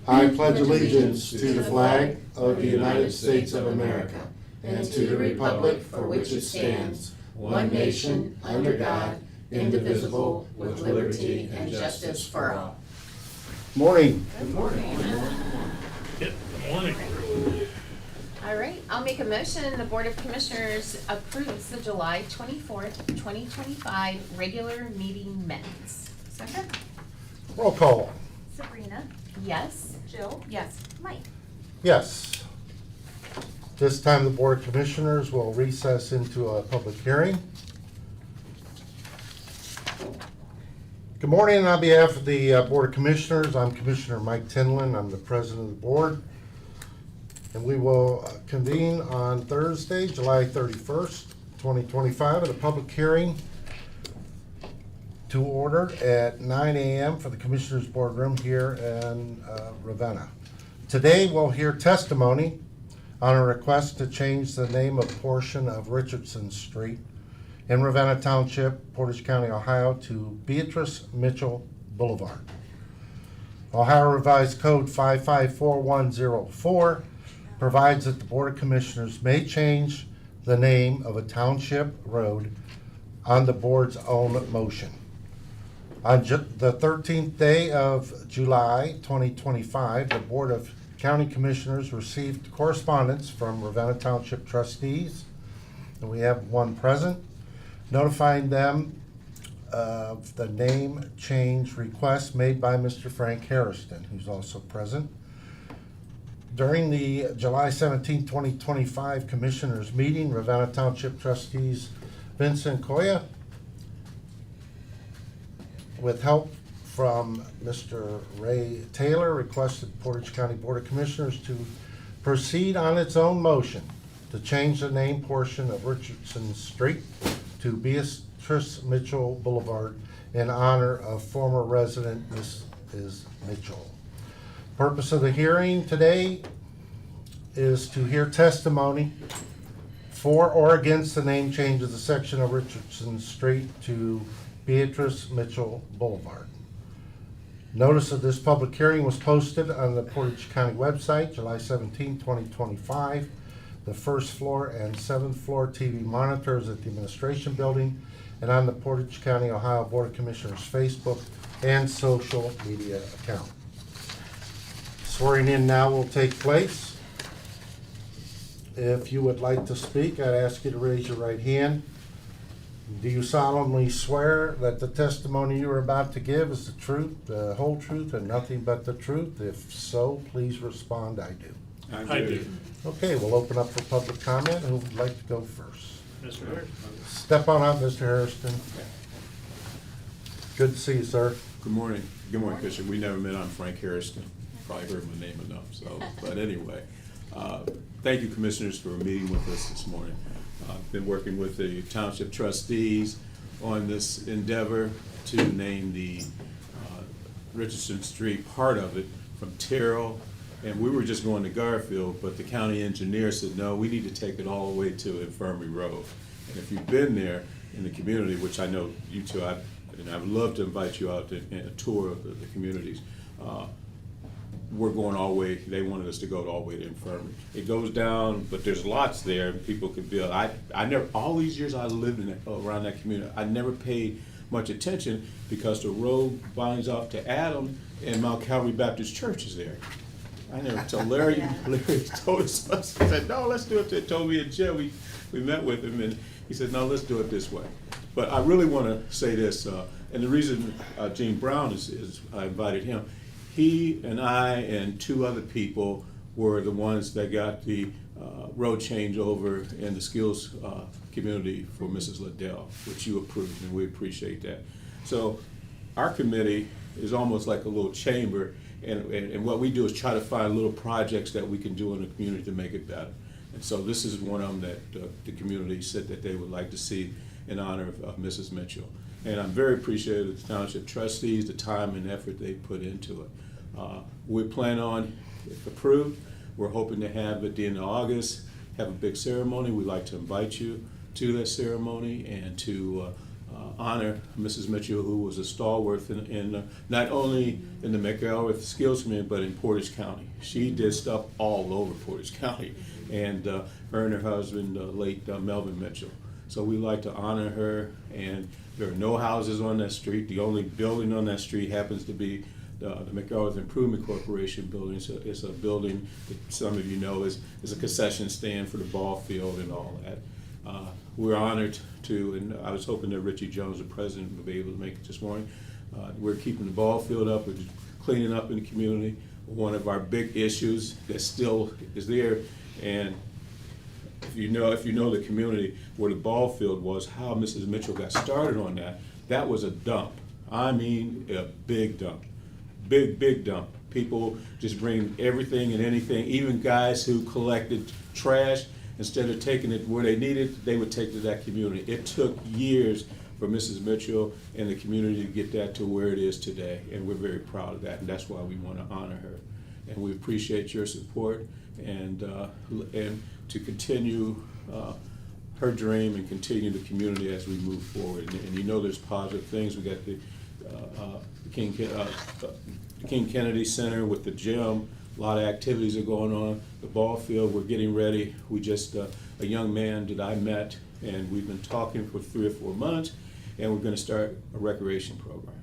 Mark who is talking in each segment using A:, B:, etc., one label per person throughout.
A: I pledge allegiance to the flag of the United States of America and to the republic for which it stands, one nation, under God, indivisible, with liberty and justice for all. Morning.
B: Good morning.
C: Good morning.
B: All right, I'll make a motion. The Board of Commissioners approves the July 24th, 2025 regular meeting minutes.
D: Second?
A: Roll call.
D: Sabrina?
B: Yes?
D: Jill?
B: Yes.
D: Mike?
A: Yes. This time the Board of Commissioners will recess into a public hearing. Good morning. On behalf of the Board of Commissioners, I'm Commissioner Mike Tinlin. I'm the President of the Board. And we will convene on Thursday, July 31st, 2025 at a public hearing to order at 9 a.m. for the Commissioners Boardroom here in Ravenna. Today we'll hear testimony on a request to change the name of portion of Richardson Street in Ravenna Township, Portage County, Ohio to Beatrice Mitchell Boulevard. Ohio Revised Code 554104 provides that the Board of Commissioners may change the name of a township road on the board's own motion. On the 13th day of July 2025, the Board of County Commissioners received correspondence from Ravenna Township trustees, and we have one present, notifying them of the name change request made by Mr. Frank Harrison, who's also present. During the July 17, 2025 Commissioners meeting, Ravenna Township trustees Vincent Coya, with help from Mr. Ray Taylor, requested Portage County Board of Commissioners to proceed on its own motion to change the name portion of Richardson Street to Beatrice Mitchell Boulevard in honor of former resident Mrs. Mitchell. Purpose of the hearing today is to hear testimony for or against the name change of the section of Richardson Street to Beatrice Mitchell Boulevard. Notice of this public hearing was posted on the Portage County website July 17, 2025. The first floor and seventh floor TV monitors at the administration building and on the Portage County, Ohio Board of Commissioners Facebook and social media account. Swearing in now will take place. If you would like to speak, I'd ask you to raise your right hand. Do you solemnly swear that the testimony you are about to give is the truth, the whole truth, and nothing but the truth? If so, please respond, I do.
C: I do.
A: Okay, we'll open up for public comment. Who would like to go first?
C: Mr. Hurd.
A: Step on up, Mr. Hairston. Good to see you, sir.
E: Good morning. Good morning, Commissioner. We never met. I'm Frank Harrison. Probably heard my name enough. But anyway, thank you, Commissioners, for meeting with us this morning. I've been working with the Township trustees on this endeavor to name the Richardson Street part of it from Terrell, and we were just going to Garfield, but the county engineer said, no, we need to take it all the way to Infirmary Road. And if you've been there in the community, which I know you two, and I would love to invite you out to a tour of the communities. We're going all the way, they wanted us to go all the way to Infirmary. It goes down, but there's lots there, and people can build. I never, all these years I lived in around that community, I never paid much attention because the road binds off to Adam, and Mount Calvary Baptist Church is there. I never told Larry. Larry told us. He said, "No, let's do it." To Toby and Joe, we met with him, and he said, "No, let's do it this way." But I really want to say this, and the reason Gene Brown is I invited him. He and I and two other people were the ones that got the road change over in the skills community for Mrs. Liddell, which you approved, and we appreciate that. So our committee is almost like a little chamber, and what we do is try to find little projects that we can do in the community to make it better. And so this is one of them that the community said that they would like to see in honor of Mrs. Mitchell. And I'm very appreciative of the township trustees, the time and effort they put into it. We plan on, if approved, we're hoping to have at the end of August, have a big ceremony. We'd like to invite you to that ceremony and to honor Mrs. Mitchell, who was a stalwart in not only in the McElrath Skills Community, but in Portage County. She did stuff all over Portage County, and her and her husband, late Melvin Mitchell. So we like to honor her, and there are no houses on that street. The only building on that street happens to be the McElrath Improvement Corporation building. So it's a building that some of you know is a concession stand for the ball field and all that. We're honored to, and I was hoping that Richie Jones, the president, would be able to make it this morning. We're keeping the ball field up, we're cleaning up in the community. One of our big issues that still is there, and if you know the community where the ball field was, how Mrs. Mitchell got started on that was a dump. I mean, a big dump, big dump. People just bring everything and anything, even guys who collected trash. Instead of taking it where they needed, they would take it to that community. It took years for Mrs. Mitchell and the community to get that to where it is today, and we're very proud of that, and that's why we want to honor her. And we appreciate your support and to continue her dream and continue the community as we move forward. And you know there's positive things. We got the King Kennedy Center with the gym. A lot of activities are going on. The ball field, we're getting ready. We just, a young man that I met, and we've been talking for 3 or 4 months, and we're gonna start a recreation program.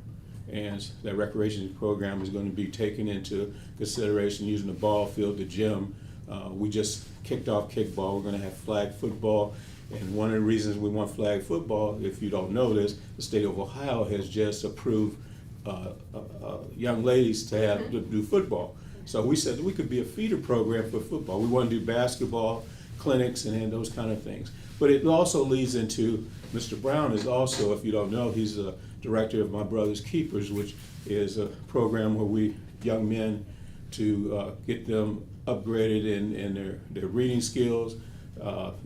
E: And that recreation program is gonna be taken into consideration using the ball field, the gym. We just kicked off kickball. We're gonna have flag football. And one of the reasons we want flag football, if you don't know this, the state of Ohio has just approved young ladies to do football. So we said that we could be a feeder program for football. We want to do basketball, clinics, and those kind of things. But it also leads into, Mr. Brown is also, if you don't know, he's the director of My Brother's Keepers, which is a program where we, young men, to get them upgraded in their reading skills,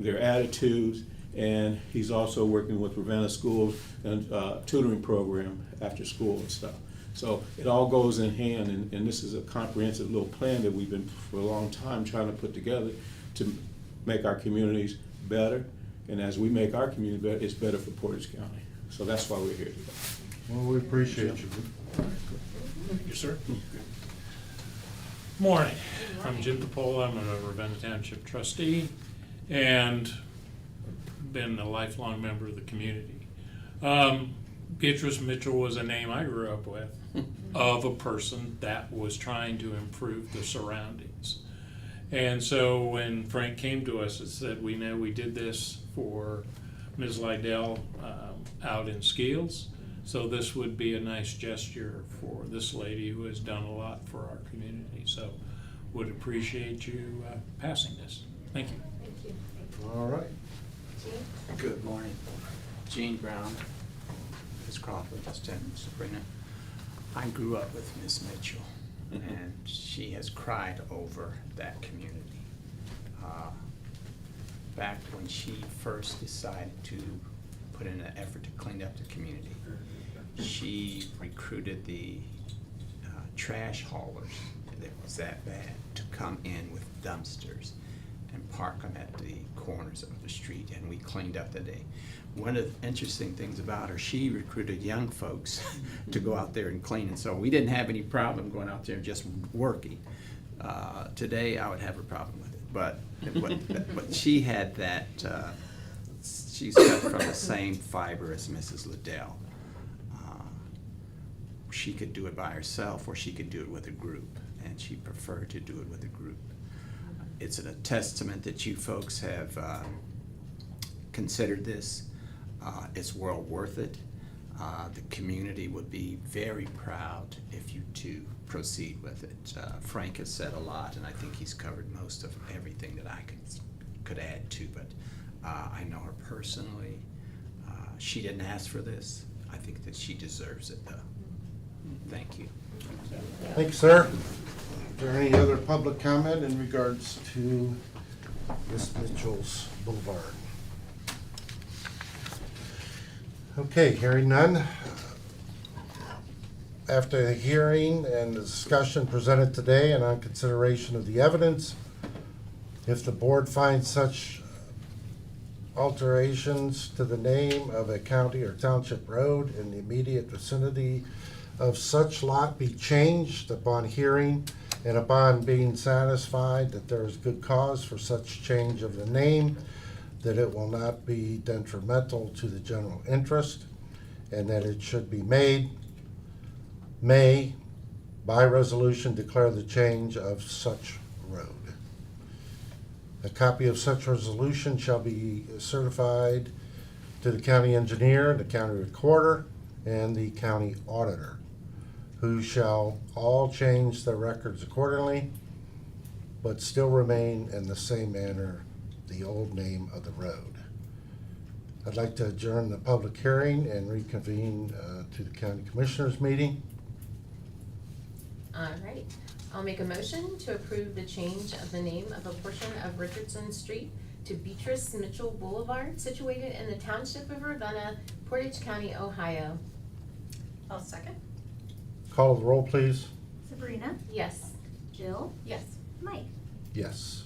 E: their attitudes, and he's also working with Ravenna Schools and tutoring program after school and stuff. So it all goes in hand, and this is a comprehensive little plan that we've been for a long time trying to put together to make our communities better. And as we make our community better, it's better for Portage County. So that's why we're here today.
A: Well, we appreciate you.
C: Thank you, sir. Morning. I'm Jim DePola. I'm a Ravenna Township trustee and been a lifelong member of the community. Beatrice Mitchell was a name I grew up with of a person that was trying to improve the surroundings. And so when Frank came to us and said, we know we did this for Ms. Lydell out in Skeels, so this would be a nice gesture for this lady who has done a lot for our community. So would appreciate you passing this. Thank you.
B: Thank you.
A: All right.
B: Gene?
D: Good morning. Gene Brown, Ms. Crawford, Ms. Sabrina. I grew up with Ms. Mitchell, and she has cried over that community. Back when she first decided to put in an effort to clean up the community, she recruited the trash haulers that was that bad to come in with dumpsters and park them at the corners of the street, and we cleaned up the day. One of the interesting things about her, she recruited young folks to go out there and clean, and so we didn't have any problem going out there and just working. Today, I would have a problem with it, but she had that, she's cut from the same fiber as Mrs. Liddell. She could do it by herself, or she could do it with a group, and she preferred to do it with a group. It's a testament that you folks have considered this. It's well worth it. The community would be very proud if you two proceed with it. Frank has said a lot, and I think he's covered most of everything that I could add to, but I know her personally. She didn't ask for this. I think that she deserves it, though. Thank you.
A: Thank you, sir. Is there any other public comment in regards to Miss Mitchell's Boulevard? Okay, hearing none. After the hearing and the discussion presented today and on consideration of the evidence, if the board finds such alterations to the name of a county or township road in the immediate vicinity of such lot be changed upon hearing and upon being satisfied that there is good cause for such change of the name, that it will not be detrimental to the general interest, and that it should be may, by resolution, declare the change of such road. A copy of such resolution shall be certified to the county engineer, the county recorder, and the county auditor, who shall all change their records accordingly, but still remain in the same manner the old name of the road. I'd like to adjourn the public hearing and reconvene to the county commissioners meeting.
B: All right, I'll make a motion to approve the change of the name of a portion of Richardson Street to Beatrice Mitchell Boulevard, situated in the township of Ravenna, Portage County, Ohio.
F: I'll second.
A: Call the roll, please.
F: Sabrina,
B: Yes.
F: Jill,
B: Yes.
F: Mike.
A: Yes.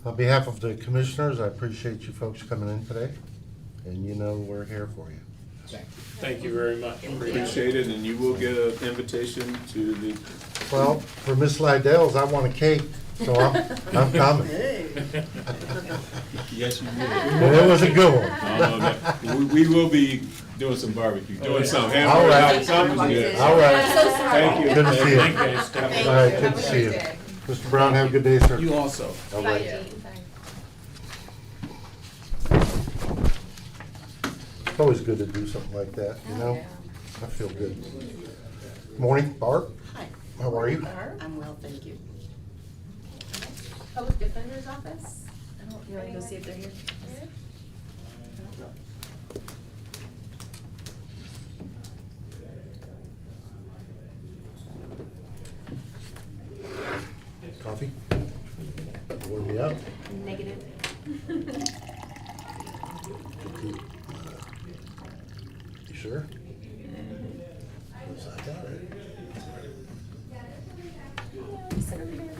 A: On behalf of the commissioners, I appreciate you folks coming in today, and you know we're here for you.
C: Thank you very much.
E: Appreciate it, and you will get an invitation to the,
A: Well, for Miss Lydell's, I want a cake, so I'm coming.
E: yes, you will.
A: And it was a good one.
E: We will be doing some barbecue, doing some
A: All
E: hamburger,
A: right.
E: something's good.
A: All right.
E: Thank you.
A: Good to see you.
C: Thank you, guys.
B: Thank
A: All right,
B: you.
A: good
B: Have
A: to
B: a
A: see
B: great
A: you.
B: day.
A: Mr. Brown, have a good day, sir.
E: You also.
A: All
B: Bye,
A: right.
B: Jean. Bye.
A: It's always good to do something like that, you know? I feel good. Morning, Bart.
G: Hi,
A: How are you?
G: I'm well, thank you.
B: Public Defender's Office?
F: You wanna go see if they're here?
A: Coffee? Warm me up.
B: Negative.
A: You sure? Yes, I got it.
B: Sit over there.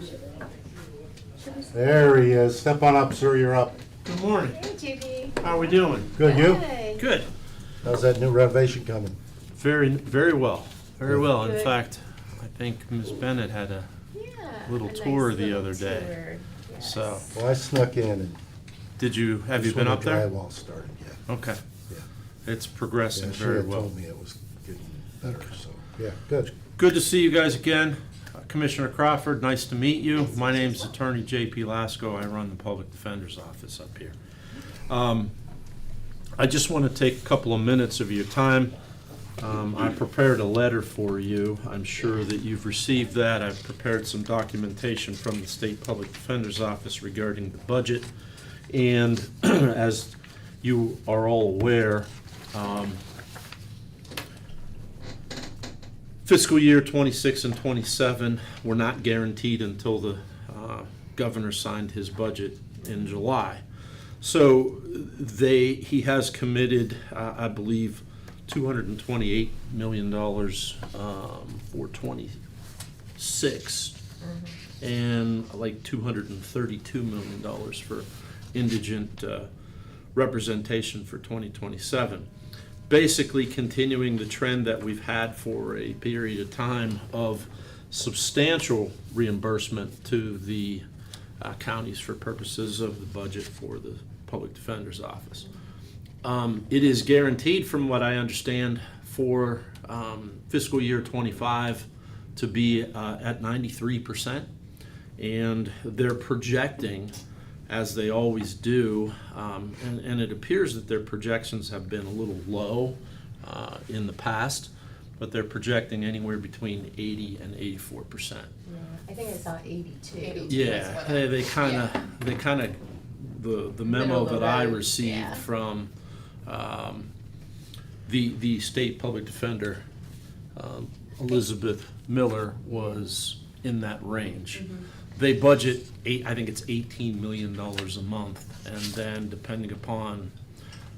A: There he is. Step on up, sir. You're up.
H: Good morning.
B: Hey, JB.
H: How are we doing?
A: Good, you?
B: Good.
H: Good.
A: How's that new renovation coming?
H: Very well. Very well. In
B: Good.
H: fact, I think Ms. Bennett had a
B: Yeah.
H: little
B: a nice
H: tour the
B: little
H: other day.
B: tour. Yes.
H: So,
A: Well, I snuck in and.
H: have you
A: just
H: been
A: when
H: up
A: the
H: there?
A: Drywall started, yeah.
H: Okay.
A: Yeah.
H: It's
A: Yeah,
H: progressing
A: she
H: very
A: had
H: well.
A: told me it was getting better, so, yeah, good.
H: Good to see you guys again. Commissioner Crawford, nice to meet you. My name's Attorney J.P. Lasco. I run the Public Defender's Office up here. I just want to take a couple of minutes of your time. I prepared a letter for you. I'm sure that you've received that. I've prepared some documentation from the State Public Defender's Office regarding the budget. And as you are all aware, fiscal year 26 and 27 were not guaranteed until the governor signed his budget in July. So he has committed, I believe, $228 million for 26, and like $232 million for indigent representation for 2027. Basically continuing the trend that we've had for a period of time of substantial reimbursement to the counties for purposes of the budget for the Public Defender's Office. It is guaranteed, from what I understand, for fiscal year 25 to be at 93%, and they're projecting, as they always do, and it appears that their projections have been a little low in the past, but they're projecting anywhere between 80 and 84%.
B: Yeah, I think I saw 82.
F: 82.
H: Yeah, they kind of, the memo
B: Middle of the
H: that I
B: road,
H: received
B: yeah.
H: from the state public defender, Elizabeth Miller, was in that range. They budget I think it's $18 million a month, and then depending upon,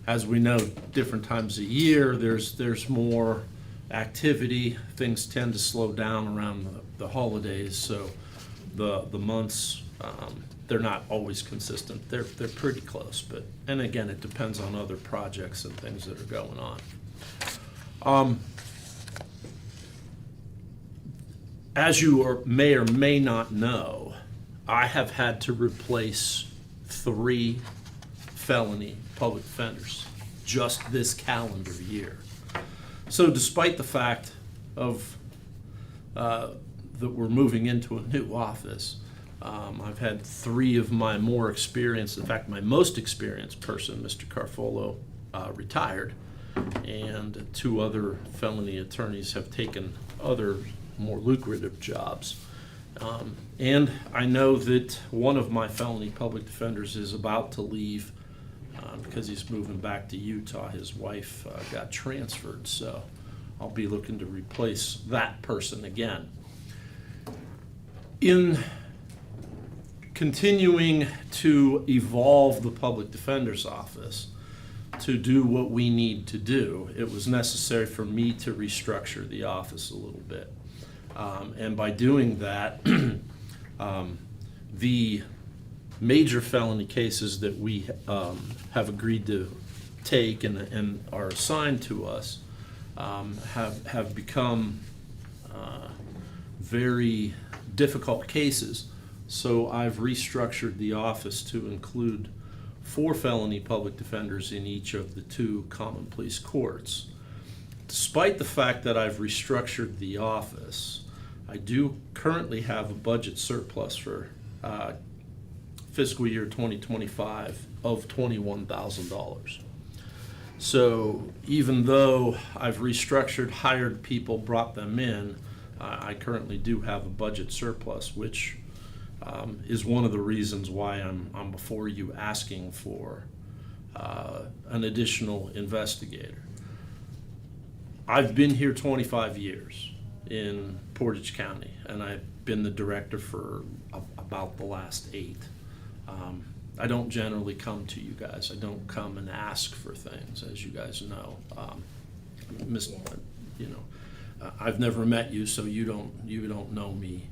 H: as we know, different times a year, there's more activity. Things tend to slow down around the holidays, so the months They're not always consistent. They're pretty close, and again, it depends on other projects and things that are going on. As you may or may not know, I have had to replace 3 felony public defenders just this calendar year. So despite the fact of that we're moving into a new office, I've had 3 of my more experienced, in fact, my most experienced person, Mr. Carfolo, retired, and 2 other felony attorneys have taken other more lucrative jobs. And I know that one of my felony public defenders is about to leave because he's moving back to Utah. His wife got transferred, so I'll be looking to replace that person again. In continuing to evolve the public defender's office to do what we need to do, it was necessary for me to restructure the office a little bit. And by doing that, the major felony cases that we have agreed to take and are assigned to us have become very difficult cases. So I've restructured the office to include 4 felony public defenders in each of the 2 common police courts. Despite the fact that I've restructured the office, I do currently have a budget surplus for fiscal year 2025 of $21,000. So even though I've restructured, hired people, brought them in, I currently do have a budget surplus, which is one of the reasons why I'm before you asking for an additional investigator. I've been here 25 years in Portage County, and I've been the director for about the last 8. I don't generally come to you guys. I don't come and ask for things, as you guys know. I've never met you, so you don't know me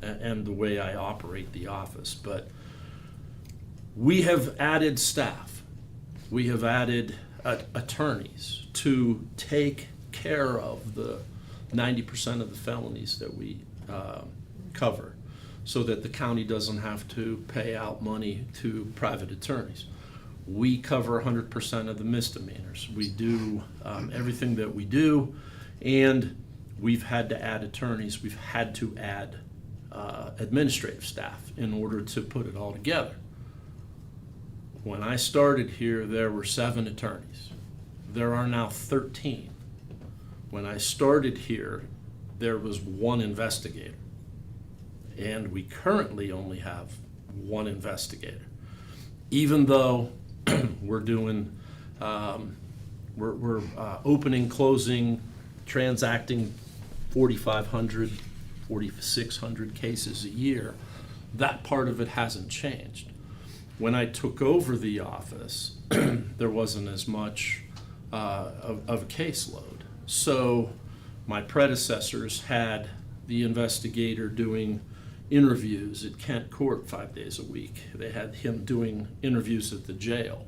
H: and the way I operate the office. But we have added staff. We have added attorneys to take care of the 90% of the felonies that we cover, so that the county doesn't have to pay out money to private attorneys. We cover 100% of the misdemeanors. We do everything that we do, and we've had to add attorneys. We've had to add administrative staff in order to put it all together. When I started here, there were 7 attorneys. There are now 13. When I started here, there was 1 investigator. And we currently only have 1 investigator. Even though we're doing, we're opening, closing, transacting 4,500, 4,600 cases a year, that part of it hasn't changed. When I took over the office, there wasn't as much of a caseload. So my predecessors had the investigator doing interviews at Kent Court 5 days a week. They had him doing interviews at the jail.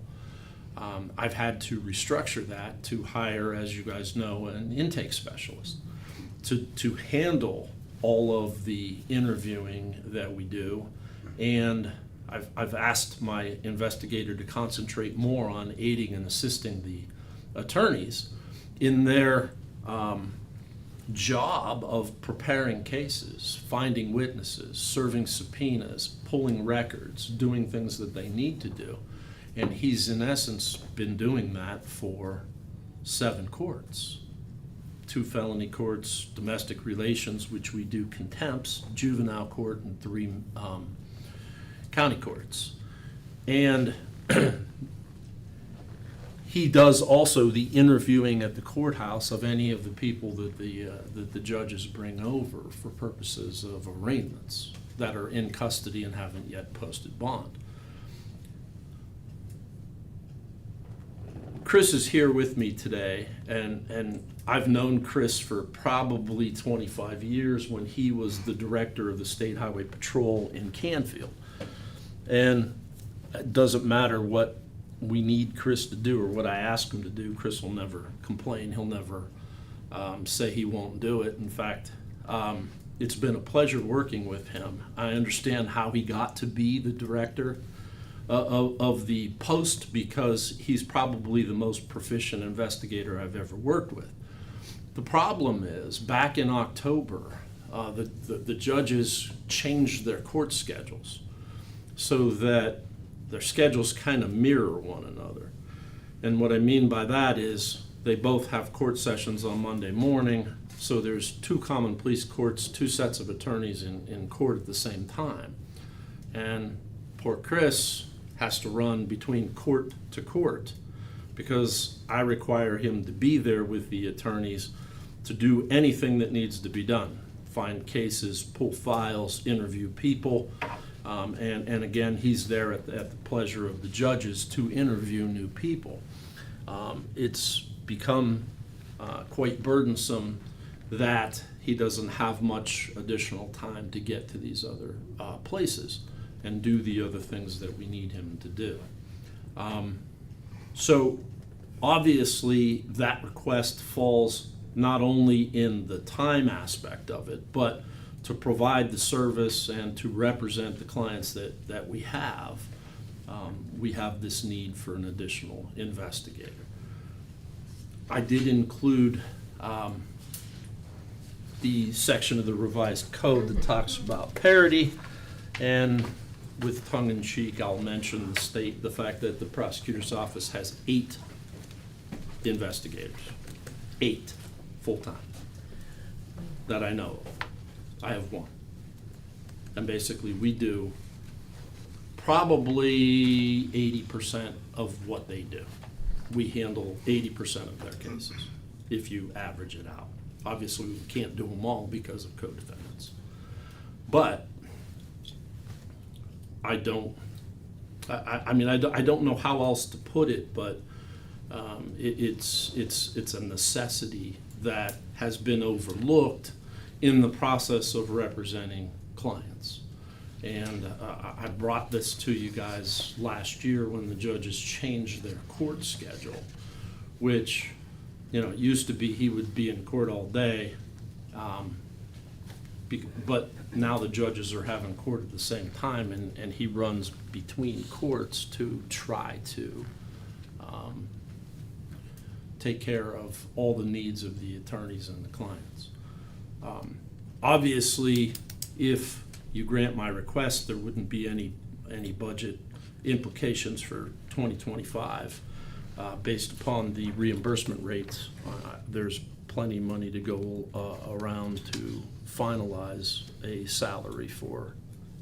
H: I've had to restructure that to hire, as you guys know, an intake specialist to handle all of the interviewing that we do. And I've asked my investigator to concentrate more on aiding and assisting the attorneys in their job of preparing cases, finding witnesses, serving subpoenas, pulling records, doing things that they need to do. And he's in essence been doing that for 7 courts. 2 felony courts, domestic relations, which we do contempts, juvenile court, and 3 county courts. And he does also the interviewing at the courthouse of any of the people that the judges bring over for purposes of arraignments that are in custody and haven't yet posted bond. Chris is here with me today, and I've known Chris for probably 25 years when he was the director of the State Highway Patrol in Canfield. And it doesn't matter what we need Chris to do or what I ask him to do, Chris will never complain. He'll never say he won't do it. In fact, it's been a pleasure working with him. I understand how he got to be the director of the post because he's probably the most proficient investigator I've ever worked with. The problem is, back in October, the judges changed their court schedules so that their schedules kind of mirror one another. And what I mean by that is they both have court sessions on Monday morning, so there's 2 common police courts, 2 sets of attorneys in court at the same time. And poor Chris has to run between court to court because I require him to be there with the attorneys to do anything that needs to be done. Find cases, pull files, interview people, and again, he's there at the pleasure of the judges to interview new people. It's become quite burdensome that he doesn't have much additional time to get to these other places and do the other things that we need him to do. So obviously that request falls not only in the time aspect of it, but to provide the service and to represent the clients that we have this need for an additional investigator. I did include the section of the revised code that talks about parity, and with tongue-in-cheek, I'll mention the fact that the prosecutor's office has 8 investigators. 8 full-time that I know of. I have 1. And basically we do probably 80% of what they do. We handle 80% of their cases, if you average it out. Obviously, we can't do them all because of co-defendants. But I don't know how else to put it, but it's a necessity that has been overlooked in the process of representing clients. And I brought this to you guys last year when the judges changed their court schedule, which, it used to be he would be in court all day, but now the judges are having court at the same time, and he runs between courts to try to take care of all the needs of the attorneys and the clients. Obviously, if you grant my request, there wouldn't be any budget implications for 2025 based upon the reimbursement rates. There's plenty of money to go around to finalize a salary for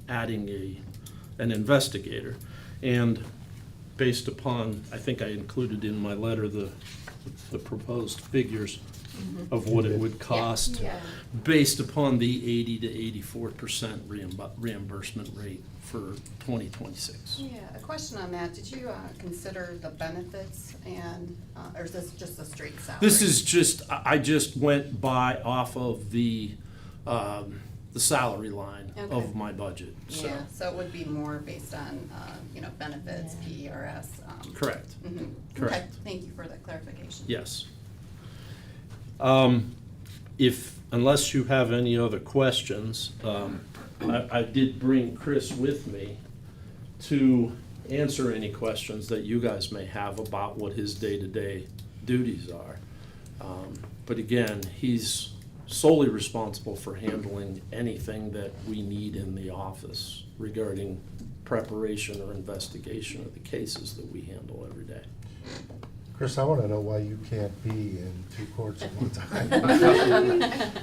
H: adding an investigator. And based upon, I think I included in my letter the proposed figures of what it would cost
B: Yeah.
H: based upon the 80 to 84% reimbursement rate for 2026.
G: Yeah, a question on that. Did you consider the benefits and, or is this just a straight salary?
H: This is just, I just went off of the salary line
G: Okay.
H: of my budget, so.
G: Yeah, so it would be more based on, benefits, PERS.
H: Correct,
G: Mhm.
H: Correct.
G: Okay, thank you for that clarification.
H: yes. Unless you have any other questions, I did bring Chris with me to answer any questions that you guys may have about what his day-to-day duties are. But again, he's solely responsible for handling anything that we need in the office regarding preparation or investigation of the cases that we handle every day.
A: Chris, I want to know why you can't be in 2 courts at one time.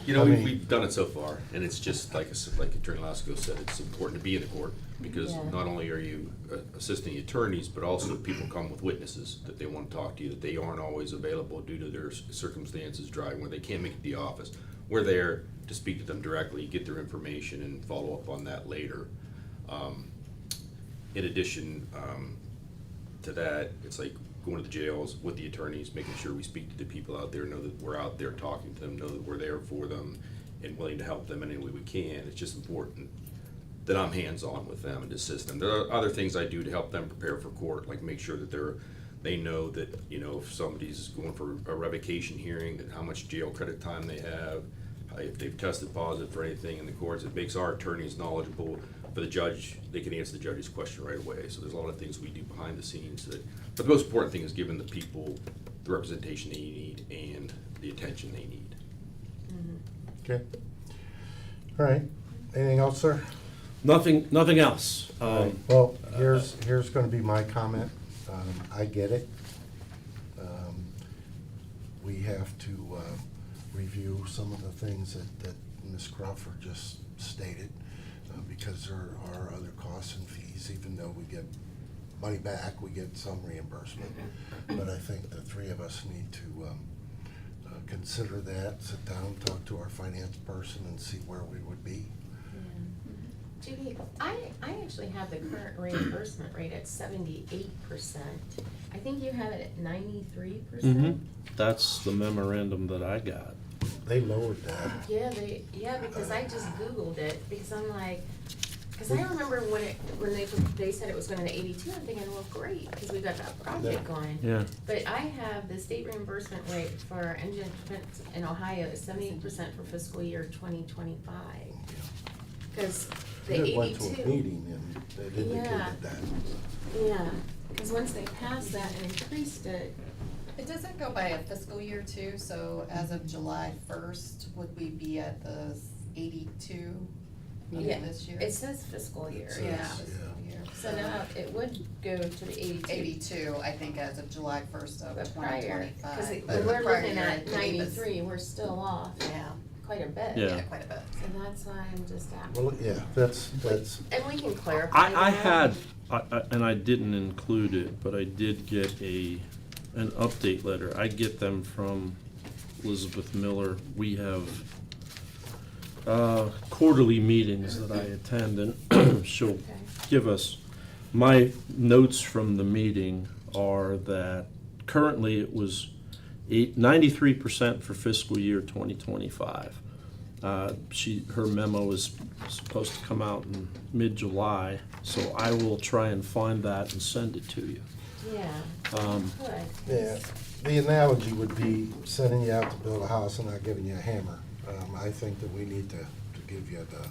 I: You know,
A: I mean-
I: we've done it so far, and it's just, like Attorney Lasco said, it's important to be in the court, because
B: Yeah.
I: not only are you assisting attorneys, but also people come with witnesses that they want to talk to you, that they aren't always available due to their circumstances driving, where they can't make it to the office. We're there to speak to them directly, get their information, and follow up on that later. In addition to that, it's like, going to the jails with the attorneys, making sure we speak to the people out there, know that we're out there talking to them, know that we're there for them, and willing to help them any way we can. It's just important that I'm hands-on with them and assist them. There are other things I do to help them prepare for court, like make sure that they know that, you know, if somebody's going for a revocation hearing, that how much jail credit time they have, if they've tested positive for anything in the courts. It makes our attorneys knowledgeable. For the judge, they can answer the judge's question right away. So there's a lot of things we do behind the scenes but the most important thing is giving the people the representation they need and the attention they need.
A: Okay. All right. Anything else, sir?
H: Nothing else.
A: Well, here's gonna be my comment. I get it. We have to review some of the things that Ms. Crawford just stated, because there are other costs and fees. Even though we get money back, we get some reimbursement. But I think the three of us need to consider that, sit down, talk to our finance person and see where we would be.
B: Judy, I actually have the current reimbursement rate at 78%. I think you have it at 93%.
H: That's the memorandum that I got.
A: They lowered that.
B: Yeah, because I just Googled it, because I'm like, because I remember when they said it was going to 82, I'm thinking, well, great, because we got that project going.
H: Yeah.
B: But I have the state reimbursement rate for engine defense in Ohio is 78% for fiscal year 2025. Because the 82.
A: They went to a meeting and they indicated
B: Yeah.
A: that.
B: Yeah, because once they passed that and increased it,
G: It doesn't go by a fiscal year too, so as of July 1st, would we be at the 82
B: yeah,
G: this year?
B: it says fiscal year,
A: It
B: yeah.
A: says,
G: Fiscal year.
B: So now it would go to the 82.
G: 82, I think, as of July 1st of
B: But prior,
G: 2025.
B: because
G: But
B: when
G: the
B: we're
G: prior
B: looking
G: year,
B: at
G: I believe is-
B: 93, we're still off
G: Yeah,
B: quite a bit.
H: Yeah.
G: quite a bit.
B: So that's why I'm just asking.
A: Well, yeah, that's,
B: And we can clarify
H: I
B: that.
H: had, and I didn't include it, but I did get an update letter. I get them from Elizabeth Miller. We have quarterly meetings that I attend, and she'll
B: Okay.
H: give us, my notes from the meeting are that currently it was 93% for fiscal year 2025. Her memo is supposed to come out in mid-July, so I will try and find that and send it to you.
B: Yeah, good.
A: yeah. The analogy would be sending you out to build a house and not giving you a hammer. I think that we need to give you the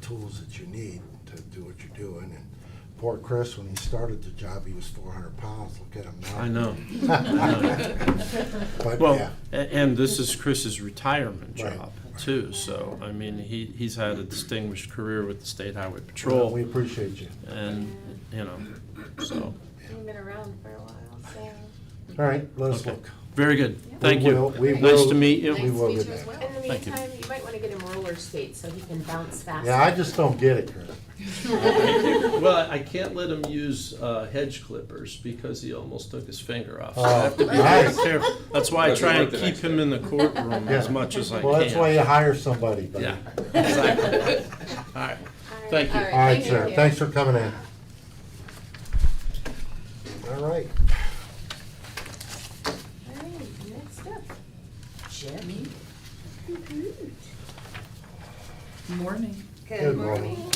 A: tools that you need to do what you're doing. And poor Chris, when he started the job, he was 400 pounds. Look at him now.
H: I know.
A: But,
H: Well,
A: yeah.
H: and this is Chris's retirement
A: Right.
H: job too, so, I mean, he's had a distinguished career with the State Highway
A: Well,
H: Patrol,
A: we appreciate you.
H: and, so,
B: You've been around for a while, so.
A: All right, let us
H: okay.
A: look.
H: Very good. Thank
A: We
H: you.
A: will- we
H: Nice
A: will-
H: to meet you.
B: Nice
A: We
B: to
A: will
B: meet
A: get
B: you as
A: back.
B: well. In the
H: Thank you.
B: meantime, you might want to get him roller skates so he can bounce faster.
A: Yeah, I just don't get it, Chris.
H: Well, I can't let him use hedge clippers because he almost took his finger off. So I
A: Oh,
H: have to be
A: nice.
H: very careful. That's why I
I: Doesn't
H: try and
I: work the
H: keep
I: next
H: him
I: day.
H: in the courtroom as
A: Yeah.
H: much as I
A: Well, that's why
H: can.
A: you hire somebody, buddy.
H: Yeah, exactly. All right, thank you.
B: All right,
A: All right,
B: thank
A: sir,
B: you.
A: thanks for coming in. All right.
B: All right, next up, Jimmy.
J: Morning.
A: Good morning.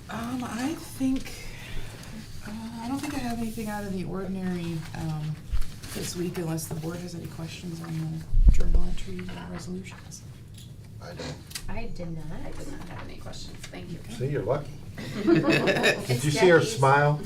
J: I think, I don't think I have anything out of the ordinary, this week unless the board has any questions on the journal entries or resolutions.
A: I don't.
B: I did not.
G: I did not have any questions, thank you.
A: See, you're lucky. Did you see her smile?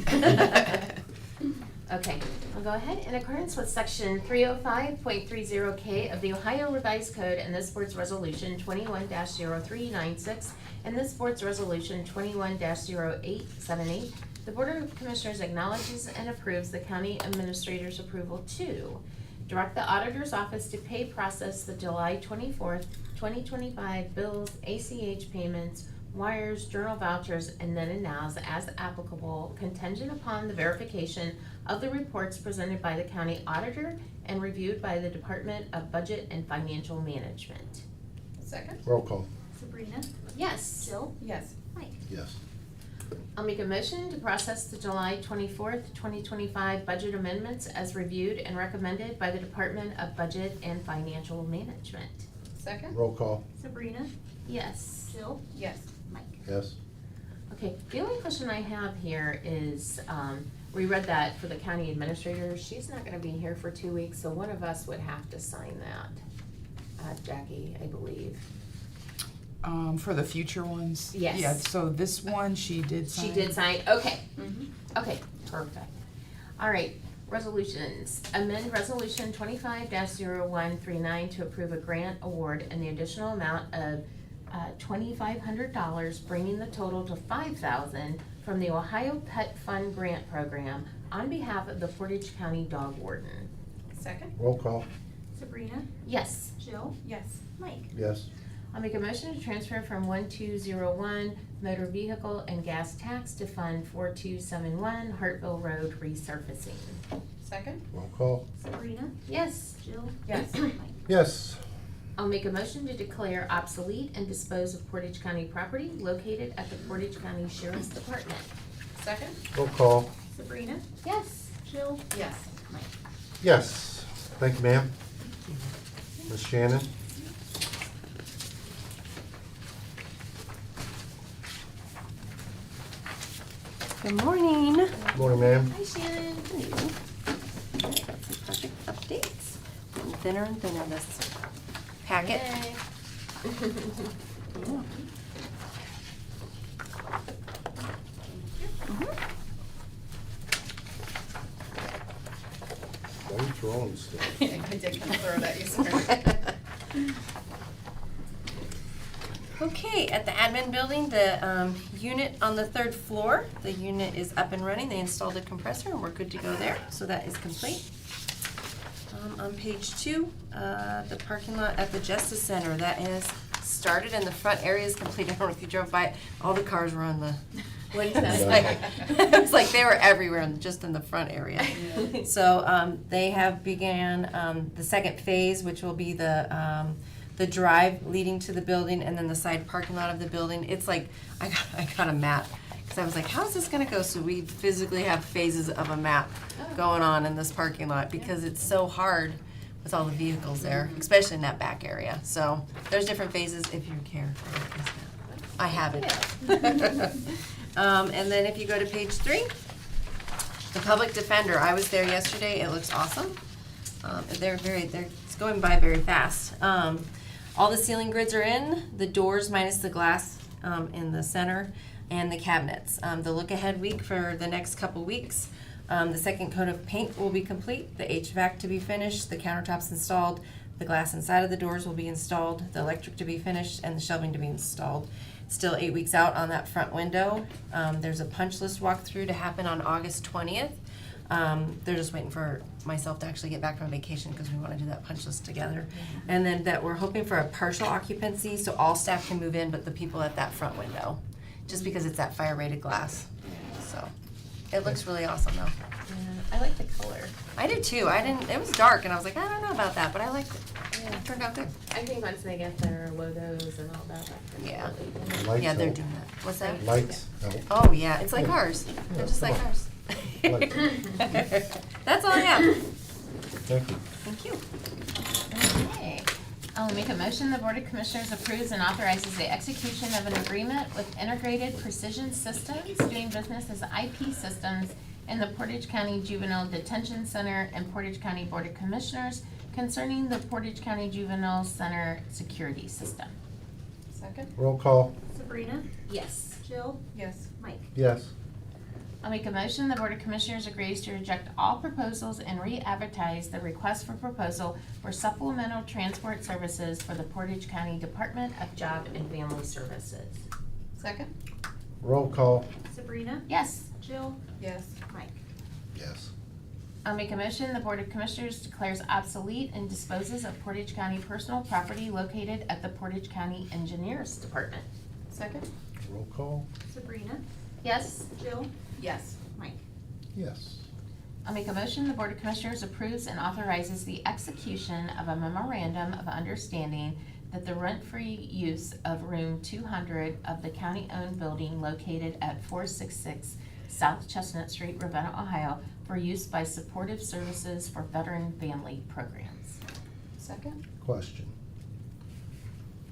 B: Okay, I'll go ahead. In accordance with section 305.30K of the Ohio Revised Code and this board's resolution 21-0396 and this board's resolution 21-0878, the Board of Commissioners acknowledges and approves the county administrator's approval to direct the auditor's office to pay process the July 24th, 2025 bills, ACH payments, wires, journal vouchers, and then and nows as applicable, contingent upon the verification of the reports presented by the county auditor and reviewed by the Department of Budget and Financial Management.
G: Second?
A: Roll call,
F: Sabrina?
B: Yes.
F: Jill?
G: Yes.
F: Mike?
A: yes.
B: I'll make a motion to process the July 24th, 2025 budget amendments as reviewed and recommended by the Department of Budget and Financial Management.
G: Second?
A: Roll call.
F: Sabrina,
B: Yes.
F: Jill,
G: Yes.
F: Mike.
A: Yes.
B: Okay, the only question I have here is, we read that for the county administrator, she's not gonna be here for 2 weeks, so one of us would have to sign that. Jackie, I believe.
J: For the future ones?
B: Yes.
J: Yeah, so this one, she did sign.
B: She did sign, okay.
G: Mm-hmm.
B: Okay, perfect. All right, resolutions. Amend Resolution 25-0139 to approve a grant award in the additional amount of $2,500, bringing the total to $5,000 from the Ohio Pet Fund Grant Program on behalf of the Portage County Dog Warden.
G: Second?
A: Roll call.
F: Sabrina,
B: Yes.
F: Jill,
G: Yes.
F: Mike.
A: Yes.
B: I'll make a motion to transfer from 1201 motor vehicle and gas tax to Fund 4271 Hartville Road resurfacing.
G: Second?
A: Roll call.
F: Sabrina,
B: Yes.
F: Jill.
G: Yes.
F: Mike.
A: Yes.
B: I'll make a motion to declare obsolete and dispose of Portage County property located at the Portage County Sheriff's Department.
G: Second?
A: Roll call.
F: Sabrina,
B: Yes.
F: Jill,
G: Yes.
F: Mike.
A: Yes. Thank you, ma'am. Ms. Shannon?
K: Good morning.
A: Good morning, ma'am.
B: Hi, Shannon.
K: Got some project updates. Getting thinner and thinner this packet.
B: Hey.
K: Yeah. Mhm.
A: Why are you throwing stuff?
G: I did kind of throw it at you, sorry.
K: Okay, at the admin building, the unit on the 3rd floor, the unit is up and running. They installed a compressor and we're good to go there, so that is complete. On page 2, the parking lot at the Justice Center, that has started and the front area is complete. I don't know if you drove by it, all the cars were on the,
B: What is
K: it's
B: that?
K: like, it was like they were everywhere, just in the front area. So they have began the second phase, which will be the drive leading to the building and then the side parking lot of the building. It's like, I got a map, because I was like, how is this gonna go? So we physically have phases of a map going on in this parking lot, because it's so hard with all the vehicles there, especially in that back area. So there's different phases if you care. I have it. And then if you go to page 3, the public defender, I was there yesterday, it looks awesome. It's going by very fast. All the ceiling grids are in, the doors minus the glass in the center, and the cabinets. The look-ahead week for the next couple weeks, the second coat of paint will be complete, the HVAC to be finished, the countertops installed, the glass inside of the doors will be installed, the electric to be finished, and the shelving to be installed. Still 8 weeks out on that front window. There's a punch list walkthrough to happen on August 20th. They're just waiting for myself to actually get back from vacation, because we want to do that punch list together. And then that we're hoping for a partial occupancy, so all staff can move in, but the people at that front window, just because it's that fire rated glass. So it looks really awesome though.
B: Yeah, I like the color.
K: I did too. It was dark and I was like, I don't know about that, but I liked it.
B: Yeah.
K: It turned out good.
B: I think once they get their logos and all that.
K: Yeah.
A: Lights
K: Yeah, they're
A: help.
K: doing that. What's that?
A: Lights help.
K: Oh, yeah, it's like
A: Yeah.
K: ours. They're just
A: come
K: like
A: on.
K: ours.
A: Like-
K: That's all I have.
A: Thank you.
K: Thank you.
B: Okay. I'll make a motion, the Board of Commissioners approves and authorizes the execution of an agreement with Integrated Precision Systems, doing business as IP Systems, in the Portage County Juvenile Detention Center and Portage County Board of Commissioners concerning the Portage County Juvenile Center security system.
G: Second?
A: Roll call.
F: Sabrina,
B: Yes.
F: Jill,
G: Yes.
F: Mike.
A: Yes.
B: I'll make a motion, the Board of Commissioners agrees to reject all proposals and re-advertise the request for proposal for supplemental transport services for the Portage County Department of Job and Family Services.
G: Second?
A: Roll call.
F: Sabrina,
B: Yes.
F: Jill,
G: Yes.
F: Mike.
A: Yes.
B: I'll make a motion, the Board of Commissioners declares obsolete and disposes of Portage County personal property located at the Portage County Engineers Department.
G: Second?
A: Roll call.
F: Sabrina,
B: Yes.
F: Jill,
G: Yes.
F: Mike.
A: Yes.
B: I'll make a motion, the Board of Commissioners approves and authorizes the execution of a memorandum of understanding that the rent-free use of room 200 of the county-owned building located at 466 South Chestnut Street, Ravenna, Ohio, for use by Supportive Services for Veteran Family Programs.
G: Second?
A: Question.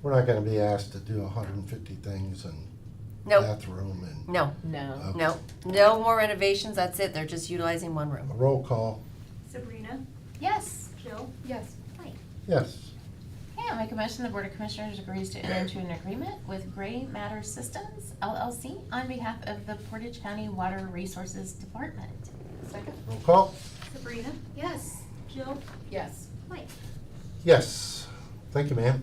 A: We're not gonna be asked to do 150 things and
K: Nope,
A: bathroom and
K: no,
B: No.
K: no, no more renovations, that's it, they're just utilizing one
A: a
K: room.
A: roll call.
F: Sabrina,
B: Yes.
F: Jill,
G: Yes.
F: Mike.
A: Yes.
B: Okay, I'll make a motion, the Board of Commissioners agrees to enter into an agreement with Gray Matter Systems LLC on behalf of the Portage County Water Resources Department.
G: Second?
A: Roll call.
F: Sabrina,
B: Yes.
F: Jill,
G: Yes.
F: Mike.
A: Yes. Thank you, ma'am.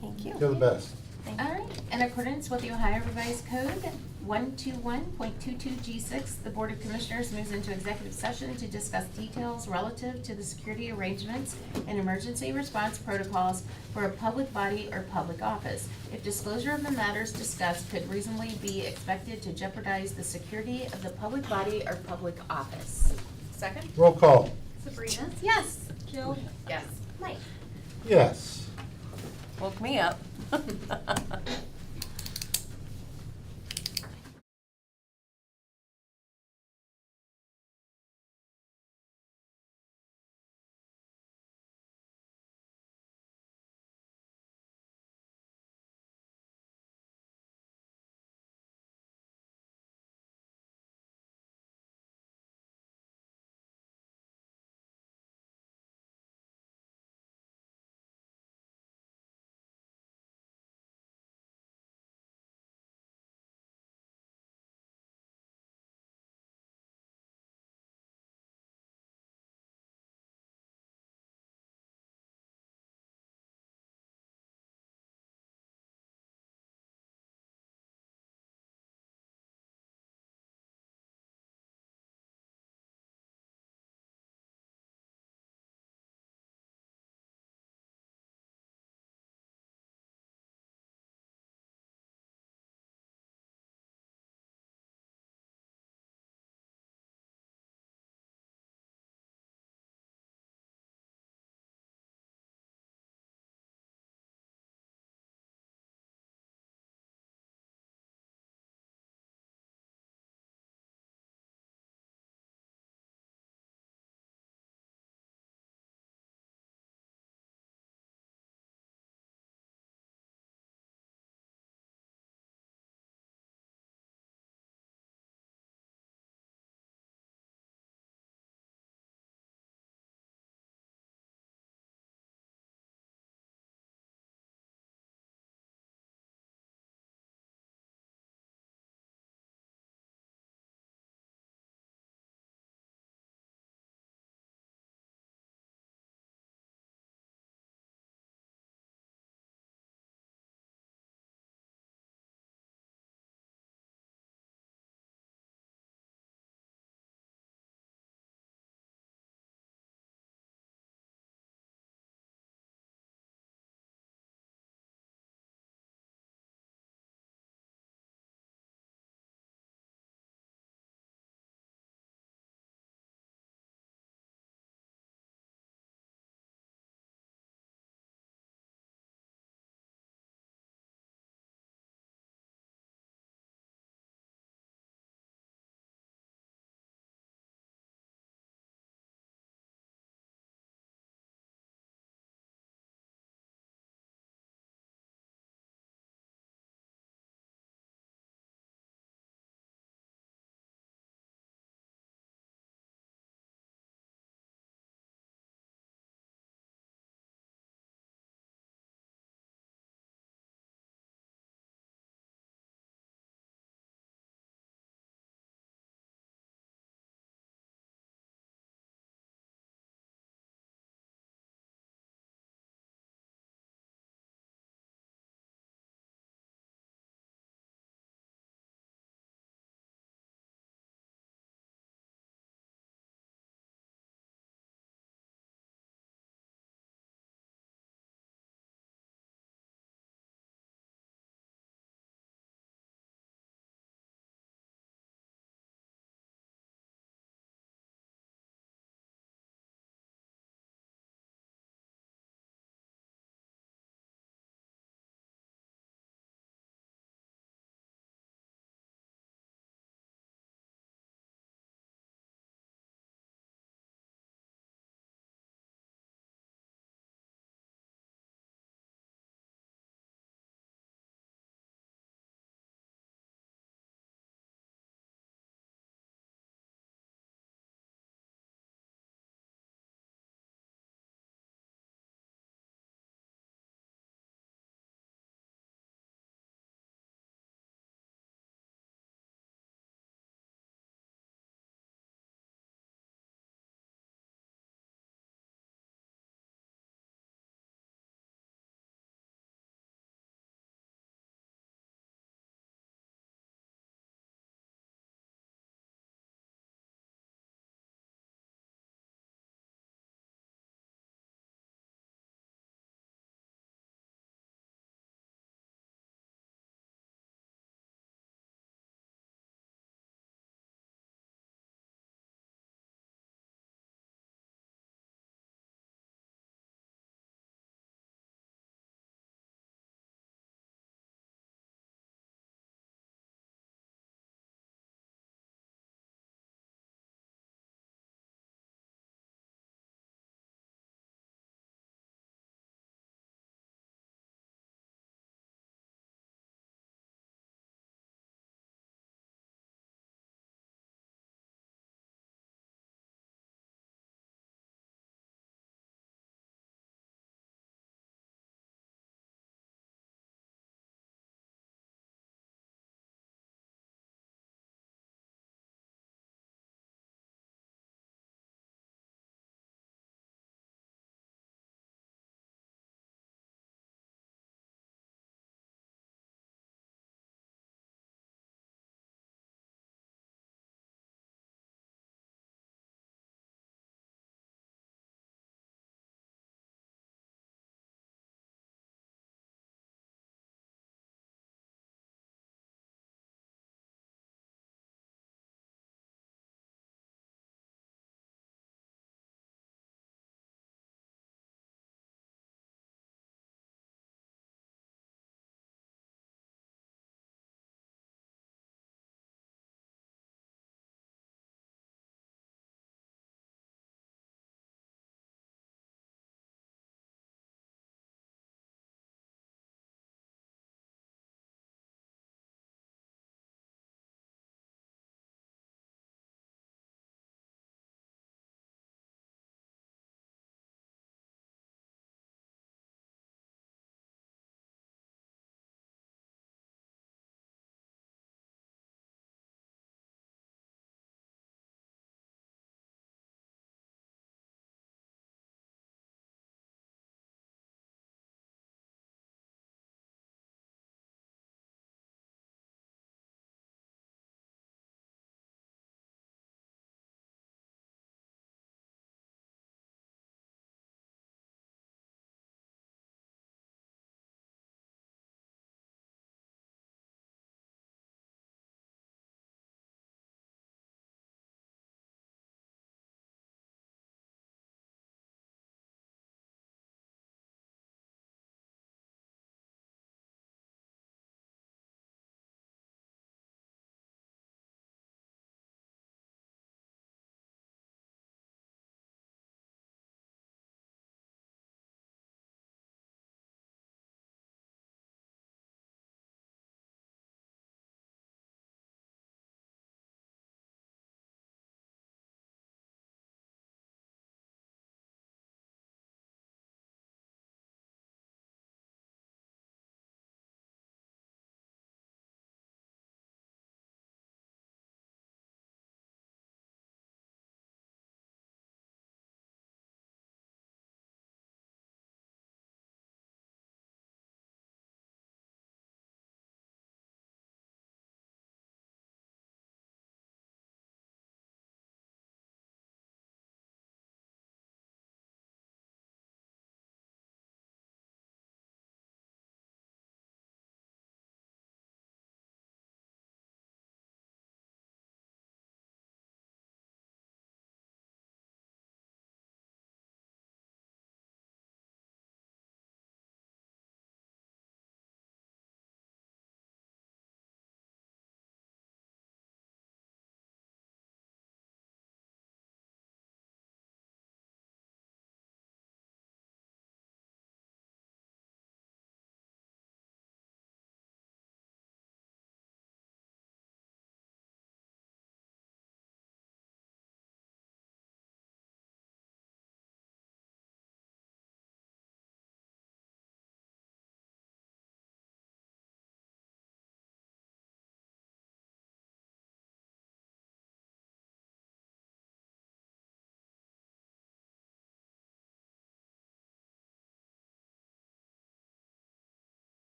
K: Thank you.
A: You're the best.
K: Thank
B: All
K: you.
B: right, in accordance with the Ohio Revised Code 121.22G6, the Board of Commissioners moves into executive session to discuss details relative to the security arrangements and emergency response protocols for a public body or public office. If disclosure of the matters discussed could reasonably be expected to jeopardize the security of the public body or public office.
G: Second?
A: Roll call.
F: Sabrina,
B: Yes.
F: Jill,
G: Yes.
F: Mike.
A: Yes.
K: Woke me up.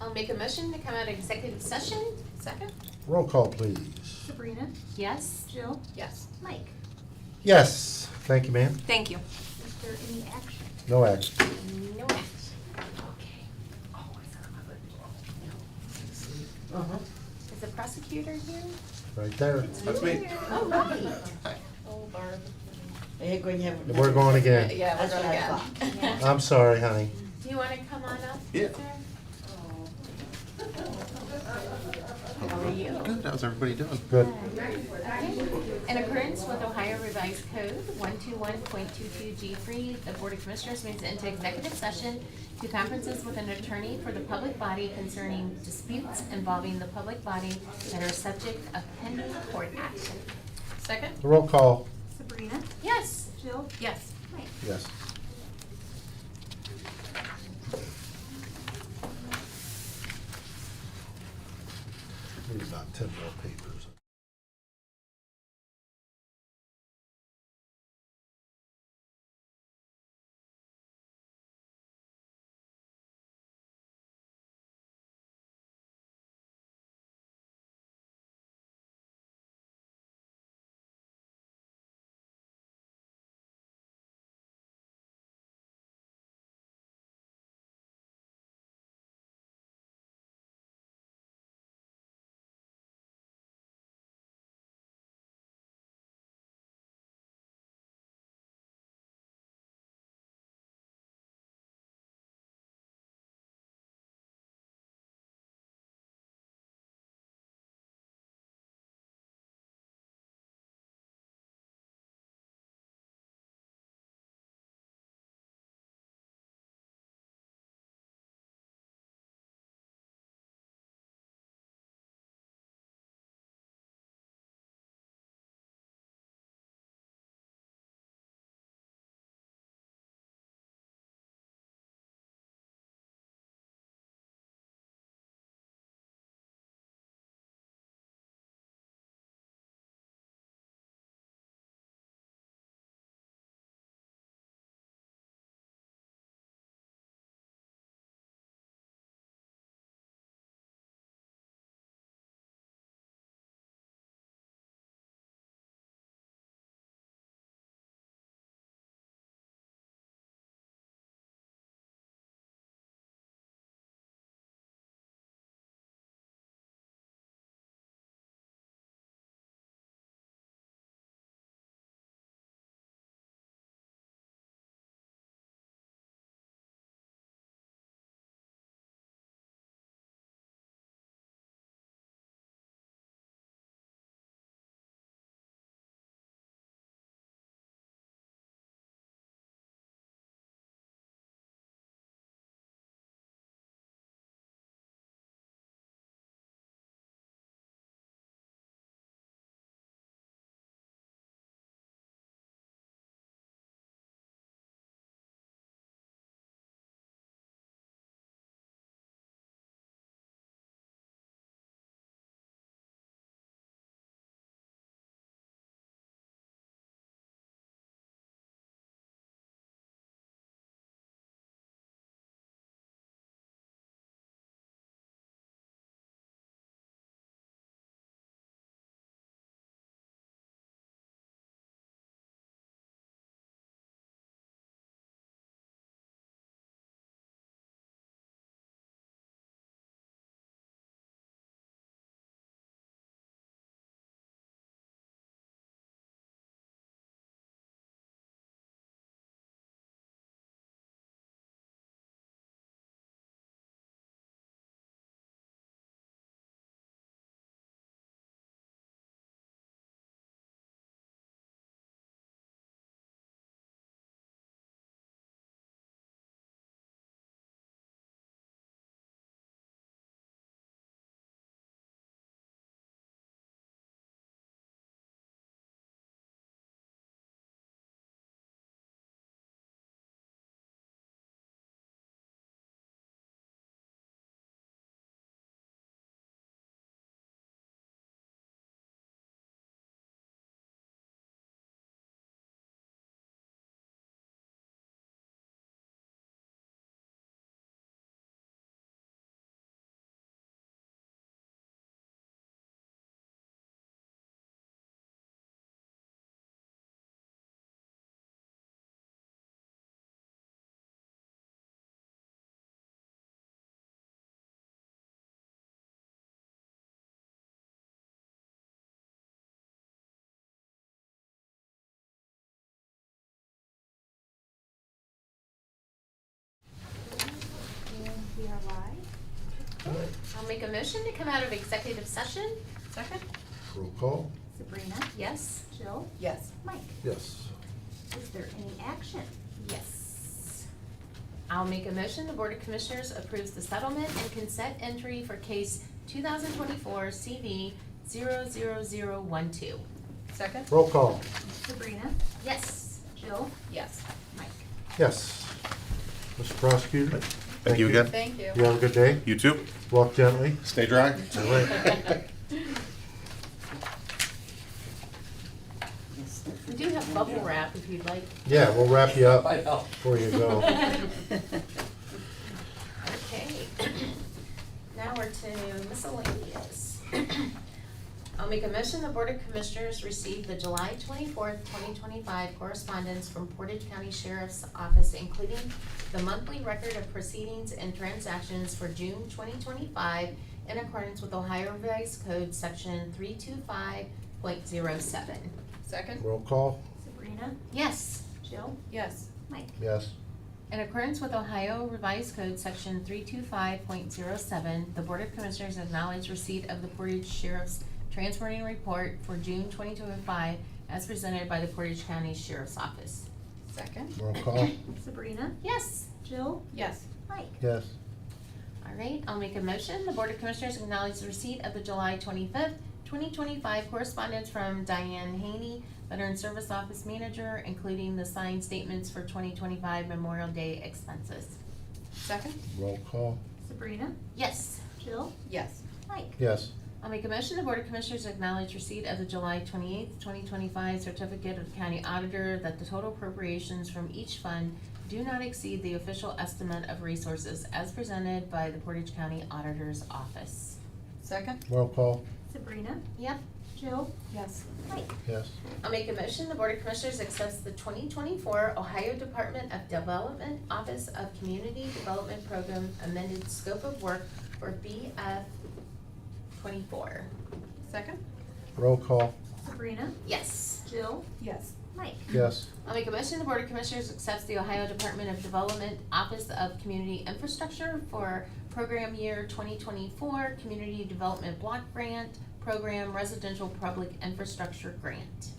B: I'll make a motion to come out of executive session.
G: Second?
A: Roll call, please.
F: Sabrina,
B: Yes.
F: Jill,
G: Yes.
F: Mike.
A: Yes, thank you, ma'am.
K: Thank you.
F: Is there any action?
A: No action.
B: No action. Okay. Is the prosecutor here?
A: Right there.
E: That's me.
B: Oh, right.
G: Oh, Barb.
A: We're going again.
G: Yeah, we're going again.
A: I'm sorry, honey.
B: Do you wanna come on up?
E: Yeah.
B: sir? How are you?
E: Good, how's everybody doing?
A: Good.
B: In accordance with Ohio Revised Code 121.22G3, the Board of Commissioners moves into executive session to conferences with an attorney for the public body concerning disputes involving the public body that are subject of pending court action.
G: Second?
A: Roll call,
F: Sabrina,
B: Yes.
F: Jill,
B: Yes.
F: Mike.
A: yes. Need about 10 more papers.
B: I'll make a motion to come out of executive session.
G: Second?
A: Roll call.
F: Sabrina,
B: Yes?
F: Jill,
G: Yes.
F: Mike.
A: Yes.
F: Is there any action?
B: Yes. I'll make a motion, the Board of Commissioners approves the settlement and consent entry for case 2024 CV 00012.
G: Second?
A: Roll call.
F: Sabrina,
B: Yes.
F: Jill,
G: Yes.
F: Mike.
A: Yes. Mr. Prosecutor?
L: Thank you again.
G: Thank you.
A: You have a good day.
L: You too.
A: Walk gently.
L: Stay dry.
A: All right.
B: We do have bubble wrap if you'd like.
A: Yeah, we'll wrap you up before you go.
B: Okay. Now we're to miscellaneous. I'll make a motion, the Board of Commissioners receive the July 24th, 2025 correspondence from Portage County Sheriff's Office, including the monthly record of proceedings and transactions for June 2025 in accordance with Ohio Revised Code Section 325.07.
G: Second?
A: Roll call.
F: Sabrina,
B: Yes.
F: Jill,
G: Yes.
F: Mike.
A: Yes.
B: In accordance with Ohio Revised Code Section 325.07, the Board of Commissioners acknowledge receipt of the Portage Sheriff's Transporting Report for June 2025 as presented by the Portage County Sheriff's Office.
G: Second?
A: Roll call.
F: Sabrina,
B: Yes.
F: Jill,
G: Yes.
F: Mike.
A: Yes.
B: All right, I'll make a motion. The Board of Commissioners acknowledge the receipt of the July 25th, 2025 correspondence from Diane Haney, Veteran Service Office Manager, including the signed statements for 2025 Memorial Day expenses.
G: Second?
A: Roll call.
F: Sabrina,
B: Yes.
F: Jill,
G: Yes.
F: Mike.
A: Yes.
B: I'll make a motion. The Board of Commissioners acknowledge receipt of the July 28th, 2025 certificate of the County Auditor that the total appropriations from each fund do not exceed the official estimate of resources as presented by the Portage County Auditor's Office.
G: Second?
A: Roll call.
F: Sabrina,
B: Yep.
F: Jill,
G: Yes.
F: Mike.
A: Yes.
B: I'll make a motion. The Board of Commissioners accepts the 2024 Ohio Department of Development Office of Community Development Program amended scope of work for BF 24.
G: Second?
A: Roll call.
F: Sabrina,
B: Yes.
F: Jill,
G: Yes.
F: Mike.
A: Yes.
B: I'll make a motion. The Board of Commissioners accepts the Ohio Department of Development Office of Community Infrastructure for program year 2024 Community Development Block Grant Program Residential Public Infrastructure Grant.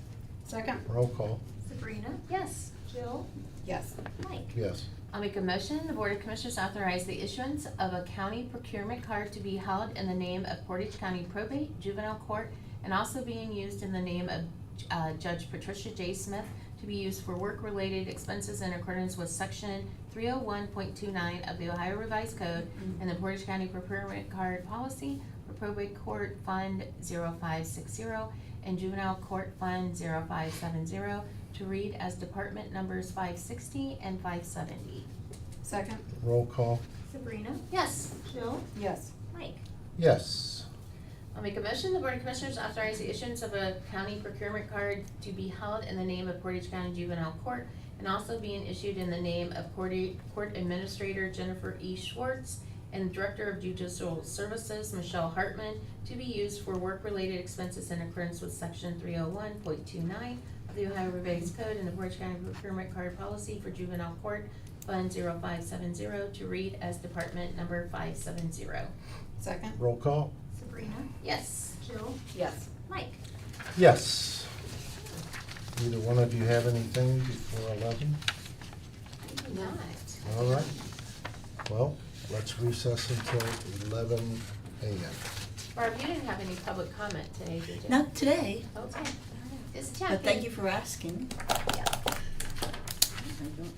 G: Second?
A: Roll call.
F: Sabrina,
B: Yes.
F: Jill,
G: Yes.
F: Mike.
A: Yes.
B: I'll make a motion. The Board of Commissioners authorize the issuance of a county procurement card to be held in the name of Portage County Probate Juvenile Court and also being used in the name of Judge Patricia J. Smith to be used for work-related expenses in accordance with Section 301.29 of the Ohio Revised Code and the Portage County Procurement Card Policy for Probate Court Fund 0560 and Juvenile Court Fund 0570 to read as Department Numbers 560 and 570.
G: Second?
A: Roll call.
F: Sabrina,
B: Yes.
F: Jill,
G: Yes.
F: Mike.
A: Yes.
B: I'll make a motion. The Board of Commissioners authorize the issuance of a county procurement card to be held in the name of Portage County Juvenile Court and also being issued in the name of Court Administrator Jennifer E. Schwartz and Director of Judicial Services Michelle Hartman to be used for work-related expenses in accordance with Section 301.29 of the Ohio Revised Code and the Portage County Procurement Card Policy for Juvenile Court Fund 0570 to read as Department Number 570.
G: Second?
A: Roll call.
F: Sabrina,
B: Yes.
F: Jill,
G: Yes.
F: Mike.
A: Yes. Either one of you have anything before 11?
B: Not.
A: All right. Well, let's recess until 11 a.m.
B: Barb, you didn't have any public comment today, did you?
M: Not today,
B: Okay. Just checking.
M: but thank you for asking.
B: Yeah.
M: I don't-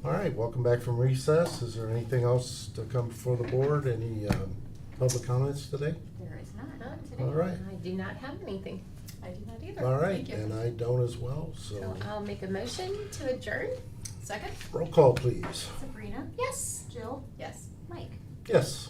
A: All right, welcome back from recess. Is there anything else to come before the board? Any public comments today?
F: There is none.
B: Not today.
A: All right.
B: I do not have anything.
G: I do not either.
A: All right,
G: Thank you.
A: and I don't as well,
B: So
A: so
B: I'll make a motion to adjourn.
G: Second?
A: roll call, please.
F: Sabrina,
B: Yes.
F: Jill,
G: Yes.
F: Mike.
A: Yes.